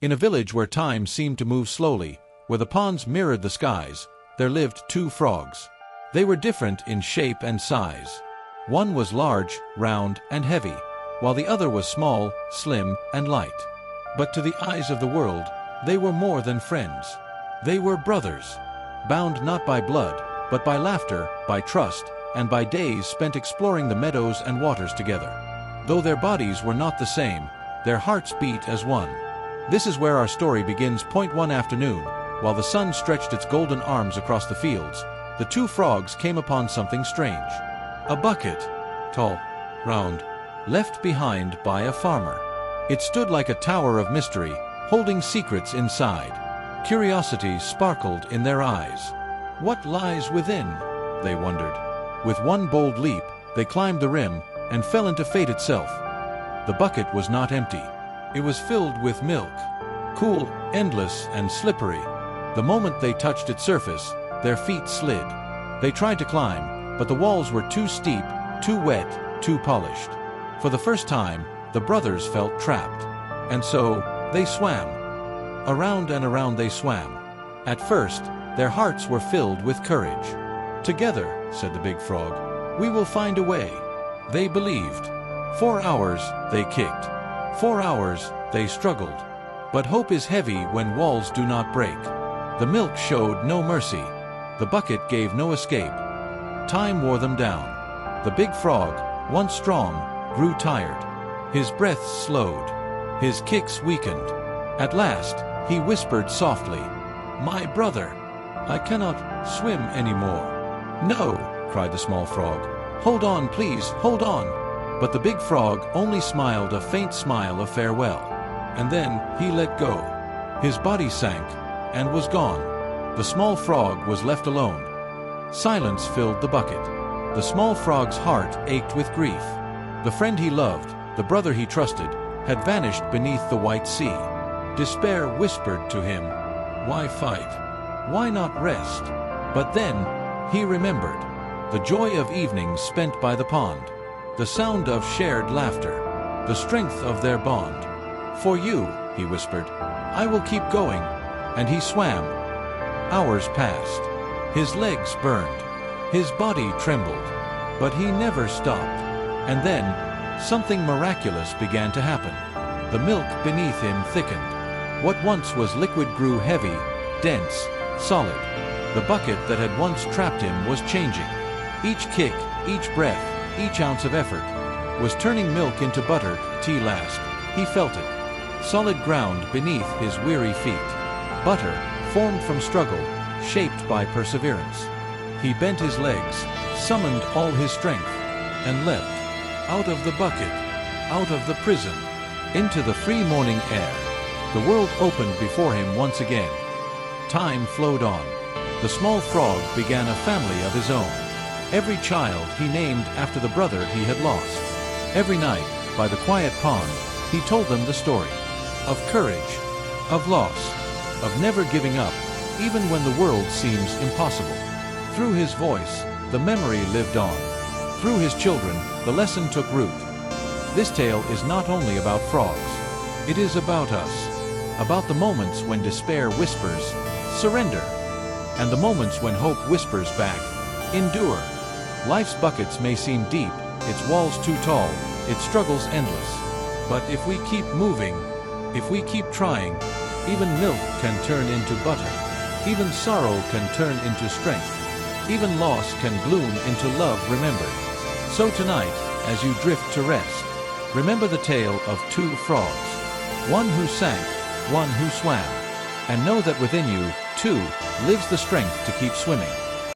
In a village where time seemed to move slowly, where the ponds mirrored the skies, there lived two frogs. They were different in shape and size. One was large, round, and heavy, while the other was small, slim, and light. But to the eyes of the world, they were more than friends. They were brothers, bound not by blood, but by laughter, by trust, and by days spent exploring the meadows and waters together. Though their bodies were not the same, their hearts beat as one. This is where our story begins. One afternoon, while the sun stretched its golden arms across the fields, the two frogs came upon something strange. A bucket, tall, round, left behind by a farmer. It stood like a tower of mystery, holding secrets inside. Curiosity sparkled in their eyes. What lies within? They wondered. With one bold leap, they climbed the rim and fell into fate itself. The bucket was not empty. It was filled with milk, cool, endless, and slippery. The moment they touched its surface, their feet slid. They tried to climb, but the walls were too steep, too wet, too polished. For the first time, the brothers felt trapped. And so, they swam. Around and around they swam. At first, their hearts were filled with courage. Together, said the big frog, we will find a way. They believed. 4 hours, they kicked. 4 hours, they struggled. But hope is heavy when walls do not break. The milk showed no mercy. The bucket gave no escape. Time wore them down. The big frog, once strong, grew tired. His breath slowed. His kicks weakened. At last, he whispered softly, "My brother, I cannot swim anymore." "No," cried the small frog. "Hold on, please, hold on." But the big frog only smiled a faint smile of farewell. And then he let go. His body sank and was gone. The small frog was left alone. Silence filled the bucket. The small frog's heart ached with grief. The friend he loved, the brother he trusted, had vanished beneath the white sea. Despair whispered to him, "Why fight? Why not rest?" But then he remembered the joy of evenings spent by the pond, the sound of shared laughter, the strength of their bond. "For you," he whispered, "I will keep going." And he swam. Hours passed. His legs burned. His body trembled. But he never stopped. And then, something miraculous began to happen. The milk beneath him thickened. What once was liquid grew heavy, dense, solid. The bucket that had once trapped him was changing. Each kick, each breath, each ounce of effort was turning milk into butter. Tea last. He felt it. Solid ground beneath his weary feet. Butter, formed from struggle, shaped by perseverance. He bent his legs, summoned all his strength, and leapt. Out of the bucket, out of the prison, into the free morning air. The world opened before him once again. Time flowed on. The small frog began a family of his own. Every child he named after the brother he had lost. Every night, by the quiet pond, he told them the story. Of courage, of loss, of never giving up, even when the world seems impossible. Through his voice, the memory lived on. Through his children, the lesson took root. This tale is not only about frogs. It is about us. About the moments when despair whispers, "Surrender," and the moments when hope whispers back, "Endure." Life's buckets may seem deep, its walls too tall, its struggles endless. But if we keep moving, if we keep trying, even milk can turn into butter. Even sorrow can turn into strength. Even loss can bloom into love remembered. So tonight, as you drift to rest, remember the tale of two frogs. One who sank, one who swam. And know that within you, too, lives the strength to keep swimming.